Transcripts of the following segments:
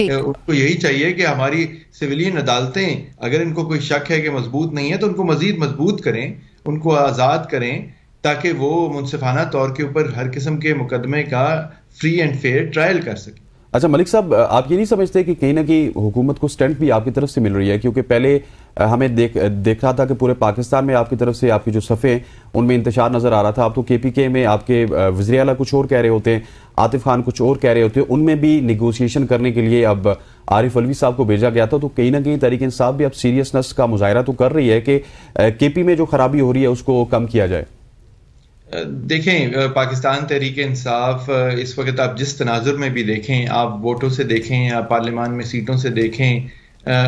ان کو یہی چاہیے کہ ہماری سویلین عدالتیں اگر ان کو کوئی شک ہے کہ مضبوط نہیں ہے تو ان کو مزید مضبوط کریں, ان کو آزاد کریں تاکہ وہ منصفانہ طور کے اوپر ہر قسم کے مقدمے کا فری اینڈ فیئر ٹرائل کر سکیں. اچھا ملک صاحب, آپ یہ نہیں سمجھتے کہ کہیں نہ کہیں حکومت کو سٹنٹ بھی آپ کی طرف سے مل رہی ہے؟ کیونکہ پہلے ہمیں دیکھ رہا تھا کہ پورے پاکستان میں آپ کی طرف سے آپ کی جو صفحے ان میں انتشار نظر آ رہا تھا. اب تو کے پی کے میں آپ کے وزیر اعلیٰ کچھ اور کہہ رہے ہوتے ہیں, عاطف خان کچھ اور کہہ رہے ہوتے ہیں, ان میں بھی نیگوسیشن کرنے کے لیے اب عارف علوی صاحب کو بھیجا گیا تھا. تو کہیں نہ کہیں تحریک انصاف بھی اب سیریسنس کا مظاہرہ تو کر رہی ہے کہ کے پی میں جو خرابی ہو رہی ہے اس کو کم کیا جائے. دیکھیں, پاکستان تحریک انصاف اس وقت آپ جس تناظر میں بھی دیکھیں, آپ ووٹوں سے دیکھیں, آپ پارلیمان میں سیٹوں سے دیکھیں,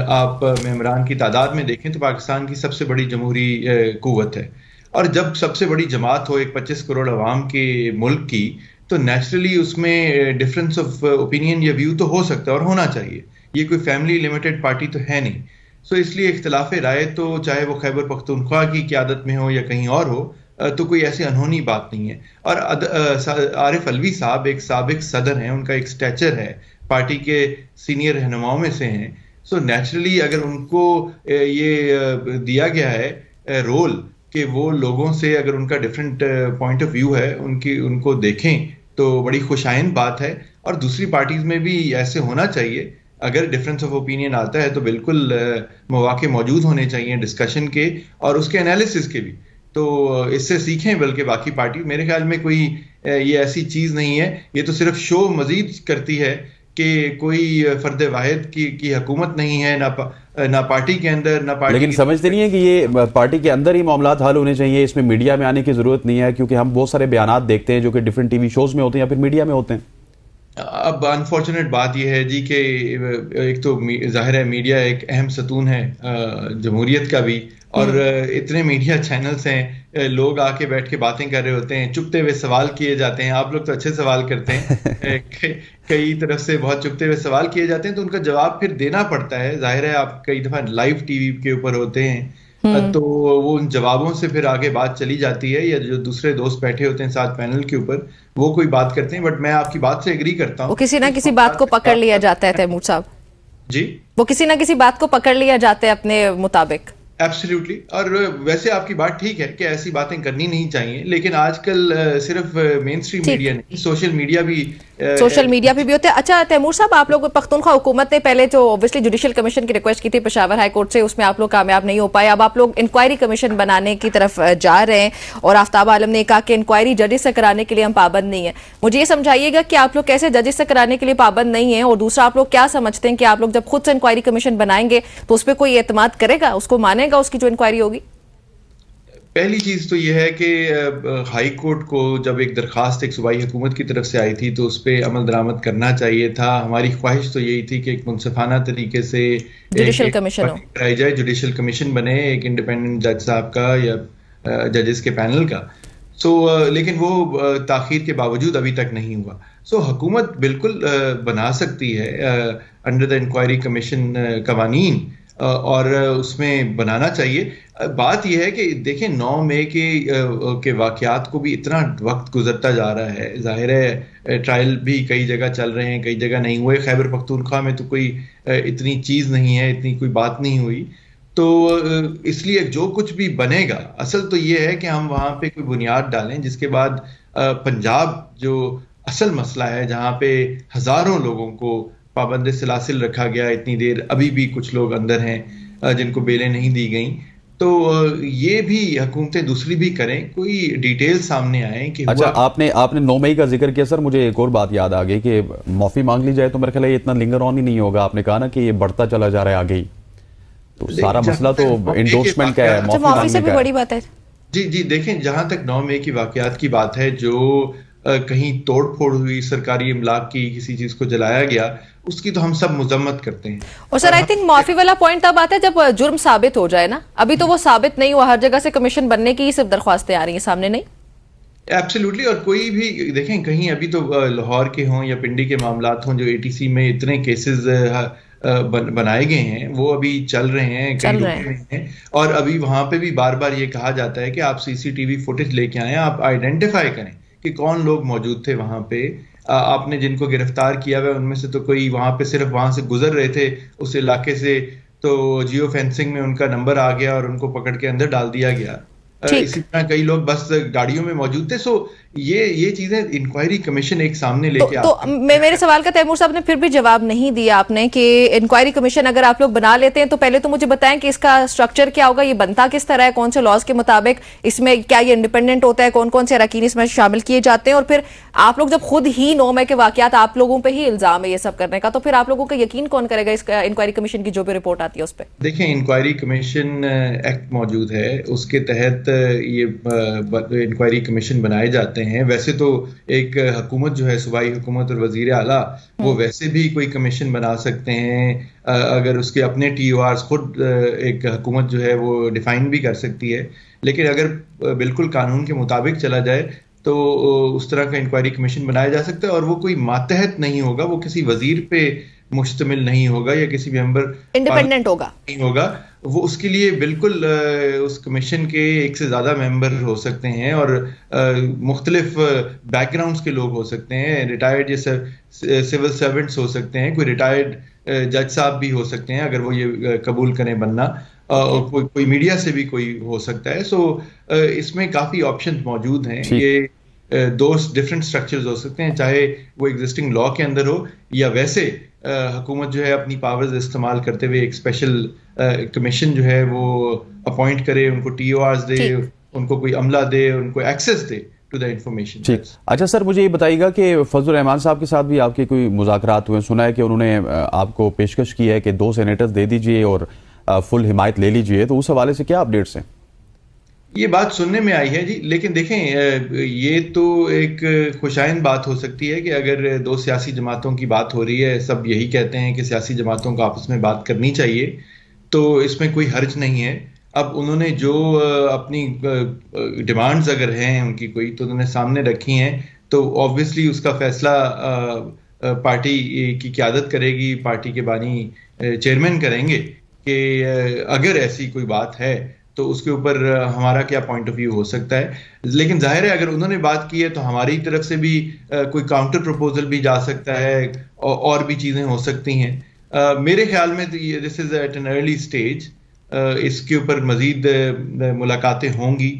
آپ ممبران کی تعداد میں دیکھیں, تو پاکستان کی سب سے بڑی جمہوری قوت ہے. اور جب سب سے بڑی جماعت ہو ایک 25 کروڑ عوام کے ملک کی, تو نیچرلی اس میں ڈفرینس آف اوپینین یا ویو تو ہو سکتا ہے اور ہونا چاہیے. یہ کوئی فیملی لمیٹڈ پارٹی تو ہے نہیں. سو اس لیے اختلاف رائے تو چاہے وہ خیبر پختونخوا کی قیادت میں ہو یا کہیں اور ہو, تو کوئی ایسی انہونی بات نہیں ہے. اور عارف علوی صاحب ایک سابق صدر ہیں, ان کا ایک سٹیچر ہے, پارٹی کے سینئر رہنماؤں میں سے ہیں. سو نیچرلی اگر ان کو یہ دیا گیا ہے رول کہ وہ لوگوں سے اگر ان کا ڈفرینٹ پوائنٹ آف ویو ہے ان کو دیکھیں, تو بڑی خوشائند بات ہے. اور دوسری پارٹیز میں بھی ایسے ہونا چاہیے. اگر ڈفرینس آف اوپینین آتا ہے تو بالکل مواقع موجود ہونے چاہیے ڈسکشن کے اور اس کے انالیسس کے بھی. تو اس سے سیکھیں بلکہ باقی پارٹی. میرے خیال میں کوئی یہ ایسی چیز نہیں ہے, یہ تو صرف شو مزید کرتی ہے کہ کوئی فرد واحد کی حکومت نہیں ہے, نہ پارٹی کے اندر نہ پارٹی. لیکن سمجھتے نہیں ہے کہ یہ پارٹی کے اندر ہی معاملات حل ہونے چاہیے, اس میں میڈیا میں آنے کی ضرورت نہیں ہے؟ کیونکہ ہم بہت سارے بیانات دیکھتے ہیں جو کہ ڈفرینٹ ٹی وی شوز میں ہوتے ہیں یا پھر میڈیا میں ہوتے ہیں. اب انفارچونیٹ بات یہ ہے جی کہ ایک تو ظاہر ہے میڈیا ایک اہم ستون ہے جمہوریت کا بھی, اور اتنے میڈیا چینلز ہیں, لوگ آ کے بیٹھ کے باتیں کر رہے ہوتے ہیں, چپتے ہوئے سوال کیے جاتے ہیں. آپ لوگ تو اچھے سوال کرتے ہیں, کئی طرف سے بہت چپتے ہوئے سوال کیے جاتے ہیں, تو ان کا جواب پھر دینا پڑتا ہے. ظاہر ہے آپ کئی دفعہ لائیو ٹی وی کے اوپر ہوتے ہیں, تو وہ ان جوابوں سے پھر آگے بات چلی جاتی ہے, یا جو دوسرے دوست بیٹھے ہوتے ہیں ساتھ پینل کے اوپر وہ کوئی بات کرتے ہیں. بٹ میں آپ کی بات سے ایگری کرتا ہوں, وہ کسی نہ کسی بات کو پکڑ لیا جاتا ہے تیمور صاحب. جی, وہ کسی نہ کسی بات کو پکڑ لیا جاتا ہے اپنے مطابق. ایبسلیوٹلی. اور ویسے آپ کی بات ٹھیک ہے کہ ایسی باتیں کرنی نہیں چاہیے, لیکن آج کل صرف مین اسٹریم میڈیا نہیں, سوشل میڈیا بھی ہوتے ہیں. اچھا تیمور صاحب, آپ لوگ پختونخوا حکومت نے پہلے جو اوبویسلی جوڈیشل کمیشن کی ریکویسٹ کی تھی پشاور ہائی کورٹ سے, اس میں آپ لوگ کامیاب نہیں ہو پائے. اب آپ لوگ انکوائری کمیشن بنانے کی طرف جا رہے ہیں, اور آفتاب عالم نے کہا کہ انکوائری ججز سے کرانے کے لیے ہم پابند نہیں ہیں. مجھے یہ سمجھائیے گا کہ آپ لوگ کیسے ججز سے کرانے کے لیے پابند نہیں ہیں, اور دوسرا آپ لوگ کیا سمجھتے ہیں کہ آپ لوگ جب خود سے انکوائری کمیشن بنائیں گے تو اس پہ کوئی اعتماد کرے گا, اس کو مانے گا, اس کی جو انکوائری ہوگی؟ پہلی چیز تو یہ ہے کہ ہائی کورٹ کو جب ایک درخواست ایک صوبائی حکومت کی طرف سے آئی تھی تو اس پہ عمل درآمد کرنا چاہیے تھا. ہماری خواہش تو یہی تھی کہ ایک منصفانہ طریقے سے جوڈیشل کمیشن کرائی جائے, جوڈیشل کمیشن بنے ایک انڈیپینڈنٹ جج صاحب کا یا ججز کے پینل کا. لیکن وہ تاخیر کے باوجود ابھی تک نہیں ہوا. حکومت بالکل بنا سکتی ہے انڈر دا انکوائری کمیشن قوانین, اور اس میں بنانا چاہیے. بات یہ ہے کہ دیکھیں 9 مئی کے واقعات کو بھی اتنا وقت گزرتا جا رہا ہے. ظاہر ہے ٹرائل بھی کئی جگہ چل رہے ہیں, کئی جگہ نہیں ہوئے. خیبر پختونخوا میں تو کوئی اتنی چیز نہیں ہے, اتنی کوئی بات نہیں ہوئی. تو اس لیے جو کچھ بھی بنے گا, اصل تو یہ ہے کہ ہم وہاں پہ کوئی بنیاد ڈالیں, جس کے بعد پنجاب جو اصل مسئلہ ہے جہاں پہ ہزاروں لوگوں کو پابند سلاسل رکھا گیا اتنی دیر, ابھی بھی کچھ لوگ اندر ہیں جن کو بیلیں نہیں دی گئیں, تو یہ بھی حکومتیں دوسری بھی کریں, کوئی ڈیٹیل سامنے آئیں کہ اچھا آپ نے 9 مئی کا ذکر کیا سر, مجھے ایک اور بات یاد آ گئی کہ معافی مانگ لی جائے تو میرے خیال ہے یہ اتنا لنگر آن ہی نہیں ہوگا. آپ نے کہا نا کہ یہ بڑھتا چلا جا رہا ہے آگے ہی, تو سارا مسئلہ تو انڈورسمنٹ کا ہے, معافی سے بھی بڑی بات ہے. جی دیکھیں, جہاں تک 9 مئی کی واقعات کی بات ہے, جو کہیں توڑ پھوڑ ہوئی سرکاری املاک کی, کسی چیز کو جلایا گیا, اس کی تو ہم سب مذمت کرتے ہیں. اور سر آئی تھنک معافی والا پوائنٹ تب آتا ہے جب جرم ثابت ہو جائے نا. ابھی تو وہ ثابت نہیں ہوا, ہر جگہ سے کمیشن بننے کی صرف درخواستیں آ رہی ہیں سامنے, نہیں؟ ایبسلیوٹلی. اور کوئی بھی دیکھیں, کہیں ابھی تو لاہور کے ہوں یا پنڈی کے معاملات ہوں, جو ATC میں اتنے کیسز بنائے گئے ہیں وہ ابھی چل رہے ہیں, کئی رکے ہیں, اور ابھی وہاں پہ بھی بار بار یہ کہا جاتا ہے کہ آپ CCTV فوٹیج لے کے آئیں, آپ آئیڈینٹیفائی کریں کہ کون لوگ موجود تھے وہاں پہ, آپ نے جن کو گرفتار کیا ہوا ہے ان میں سے تو کوئی وہاں پہ صرف وہاں سے گزر رہے تھے اس علاقے سے، تو جیو فینسنگ میں ان کا نمبر آ گیا اور ان کو پکڑ کے اندر ڈال دیا گیا. اسی طرح کئی لوگ بس گاڑیوں میں موجود تھے. سو یہ چیزیں انکوائری کمیشن ایک سامنے لے کے تو میرے سوال کا تیمور صاحب نے پھر بھی جواب نہیں دیا آپ نے کہ انکوائری کمیشن اگر آپ لوگ بنا لیتے ہیں تو پہلے تو مجھے بتائیں کہ اس کا سٹرکچر کیا ہوگا، یہ بنتا کس طرح ہے، کون سے لاز کے مطابق، اس میں کیا یہ انڈیپینڈنٹ ہوتا ہے، کون کون سے اراکین اس میں شامل کیے جاتے ہیں، اور پھر آپ لوگ جب خود ہی 9 مئی کے واقعات آپ لوگوں پہ ہی الزام ہے یہ سب کرنے کا، تو پھر آپ لوگوں کا یقین کون کرے گا اس کا انکوائری کمیشن کی جو بھی رپورٹ آتی ہے اس پہ؟ دیکھیں انکوائری کمیشن ایکٹ موجود ہے، اس کے تحت یہ انکوائری کمیشن بنائے جاتے ہیں. ویسے تو ایک حکومت جو ہے صوبائی حکومت اور وزیر اعلیٰ وہ ویسے بھی کوئی کمیشن بنا سکتے ہیں اگر اس کے اپنے ٹی او آرز خود ایک حکومت جو ہے وہ ڈیفائن بھی کر سکتی ہے. لیکن اگر بالکل قانون کے مطابق چلا جائے تو اس طرح کا انکوائری کمیشن بنایا جا سکتا ہے، اور وہ کوئی ماتحت نہیں ہوگا، وہ کسی وزیر پہ مشتمل نہیں ہوگا یا کسی ممبر انڈیپینڈنٹ ہوگا نہیں ہوگا. وہ اس کے لیے بالکل اس کمیشن کے ایک سے زیادہ ممبر ہو سکتے ہیں اور مختلف بیک گراؤنڈز کے لوگ ہو سکتے ہیں، ریٹائرڈ یا سول سرونٹس ہو سکتے ہیں، کوئی ریٹائرڈ جج صاحب بھی ہو سکتے ہیں اگر وہ یہ قبول کریں بننا، کوئی میڈیا سے بھی کوئی ہو سکتا ہے. سو اس میں کافی آپشن موجود ہیں. یہ دو ڈفرینٹ سٹرکچرز ہو سکتے ہیں، چاہے وہ ایگزسٹنگ لا کے اندر ہو یا ویسے حکومت جو ہے اپنی پاورز استعمال کرتے ہوئے ایک اسپیشل کمیشن جو ہے وہ اپوائنٹ کرے، ان کو ٹی او آرز دے، ان کو کوئی عملہ دے، ان کو ایکسیس دے ٹو دا انفارمیشن. اچھا سر، مجھے یہ بتائیے گا کہ فضل الرحمان صاحب کے ساتھ بھی آپ کے کوئی مذاکرات ہوئے؟ سنا ہے کہ انہوں نے آپ کو پیشکش کی ہے کہ 2 سینیٹرز دے دیجئے اور فل حمایت لے لیجئے، تو اس حوالے سے کیا اپڈیٹس ہیں؟ یہ بات سننے میں آئی ہے جی، لیکن دیکھیں یہ تو ایک خوشائند بات ہو سکتی ہے کہ اگر 2 سیاسی جماعتوں کی بات ہو رہی ہے، سب یہی کہتے ہیں کہ سیاسی جماعتوں کو آپس میں بات کرنی چاہیے، تو اس میں کوئی حرج نہیں ہے. اب انہوں نے جو اپنی ڈیمانڈز اگر ہیں ان کی کوئی تو انہوں نے سامنے رکھی ہیں، تو آبویسلی اس کا فیصلہ پارٹی کی قیادت کرے گی، پارٹی کے بانی چیئرمین کریں گے کہ اگر ایسی کوئی بات ہے تو اس کے اوپر ہمارا کیا پوائنٹ آف ویو ہو سکتا ہے. لیکن ظاہر ہے اگر انہوں نے بات کی ہے تو ہماری طرف سے بھی کوئی کاؤنٹر پروپوزل بھی جا سکتا ہے اور بھی چیزیں ہو سکتی ہیں. میرے خیال میں دس از ایٹ این ارلی اسٹیج، اس کے اوپر مزید ملاقاتیں ہوں گی،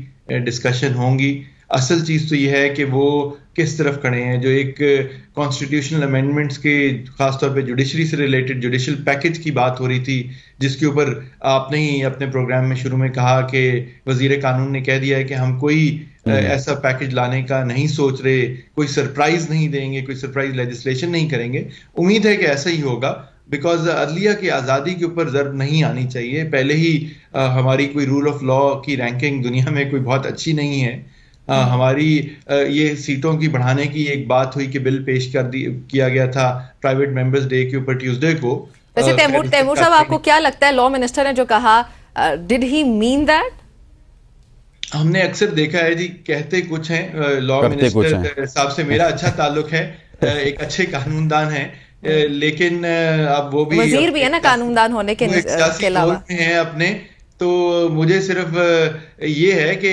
ڈسکشن ہوں گی. اصل چیز تو یہ ہے کہ وہ کس طرف کھڑے ہیں. جو ایک کانسٹیٹیوشنل امینڈمنٹس کے خاص طور پہ جوڈیشری سے ریلیٹڈ جوڈیشل پیکج کی بات ہو رہی تھی، جس کے اوپر آپ نے ہی اپنے پروگرام میں شروع میں کہا کہ وزیر قانون نے کہہ دیا ہے کہ ہم کوئی ایسا پیکج لانے کا نہیں سوچ رہے، کوئی سرپرائز نہیں دیں گے، کوئی سرپرائز لیجسلیشن نہیں کریں گے. امید ہے کہ ایسا ہی ہوگا، بیکاز عدلیہ کی آزادی کے اوپر ضرب نہیں آنی چاہیے. پہلے ہی ہماری کوئی رول آف لا کی رینکنگ دنیا میں کوئی بہت اچھی نہیں ہے. ہماری یہ سیٹوں کی بڑھانے کی ایک بات ہوئی کہ بل پیش کیا گیا تھا پرائیویٹ ممبرز ڈے کے اوپر ٹیوزڈے کو. ویسے تیمور صاحب آپ کو کیا لگتا ہے لا منسٹر نے جو کہا، ڈڈ ہی مین دیٹ؟ ہم نے اکثر دیکھا ہے جی، کہتے کچھ ہیں. لا منسٹر صاحب سے میرا اچھا تعلق ہے، ایک اچھے قانون دان ہیں، لیکن اب وہ بھی وزیر بھی ہے نا قانون دان ہونے کے علاوہ ہیں اپنے. تو مجھے صرف یہ ہے کہ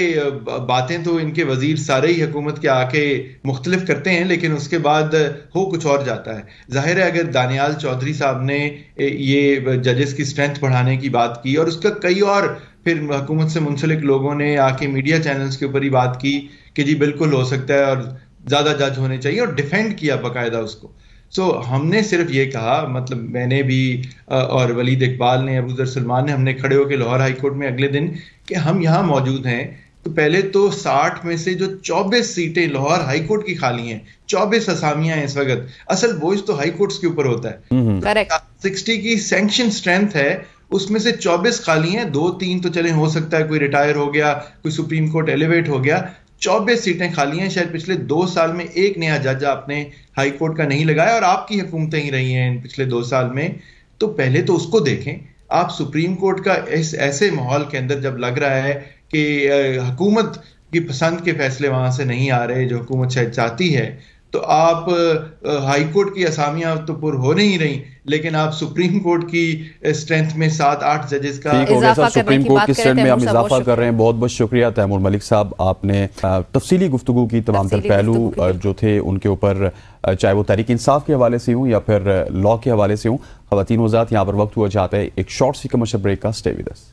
باتیں تو ان کے وزیر سارے ہی حکومت کے آ کے مختلف کرتے ہیں، لیکن اس کے بعد ہو کچھ اور جاتا ہے. ظاہر ہے اگر دانیال چودھری صاحب نے یہ ججز کی اسٹرینتھ بڑھانے کی بات کی، اور اس کا کئی اور پھر حکومت سے منسلک لوگوں نے آ کے میڈیا چینلز کے اوپر ہی بات کی کہ جی بالکل ہو سکتا ہے اور زیادہ جج ہونے چاہیے، اور ڈیفینڈ کیا باقاعدہ اس کو. سو ہم نے صرف یہ کہا، مطلب میں نے بھی اور ولید اقبال نے، ابو ذر سلمان نے، ہم نے کھڑے ہو کے لاہور ہائی کورٹ میں اگلے دن کہ ہم یہاں موجود ہیں تو پہلے تو 60 میں سے جو 24 سیٹیں لاہور ہائی کورٹ کی خالی ہیں، 24 اسامیاں ہیں اس وقت. اصل بوجھ تو ہائی کورٹس کے اوپر ہوتا ہے. 60 کی سینکشن اسٹرینتھ ہے، اس میں سے 24 خالی ہیں. 2-3 تو چلیں ہو سکتا ہے کوئی ریٹائر ہو گیا، کوئی سپریم کورٹ ایلیویٹ ہو گیا. 24 سیٹیں خالی ہیں. شاید پچھلے 2 سال میں ایک نیا جج آپ نے ہائی کورٹ کا نہیں لگایا، اور آپ کی حکومتیں ہی رہی ہیں پچھلے 2 سال میں. تو پہلے تو اس کو دیکھیں. آپ سپریم کورٹ کا ایسے ماحول کے اندر جب لگ رہا ہے کہ حکومت کی پسند کے فیصلے وہاں سے نہیں آ رہے جو حکومت شاید چاہتی ہے، تو آپ ہائی کورٹ کی اسامیاں تو پر ہو نہیں رہی، لیکن آپ سپریم کورٹ کی اسٹرینتھ میں 7-8 ججز کا ٹھیک ہو گیا اضافہ صاحب، کرنے سپریم کی کورٹ بات کی کریں اسٹرینتھ میں ہم تیمور صاحب، اضافہ بہت کر رہے ہیں. بہت بہت شکریہ تیمور ملک صاحب، آپ نے تفصیلی گفتگو کی، تمام تر تفصیلی پہلو گفتگو کی. جو تھے ان کے اوپر، چاہے وہ تحریک انصاف کے حوالے سے ہوں یا پھر لا کے حوالے سے ہوں. خواتین وزارت، یہاں پر وقت ہوا جاتا ہے ایک شارٹ سی کمرشل بریک کا. Stay with us.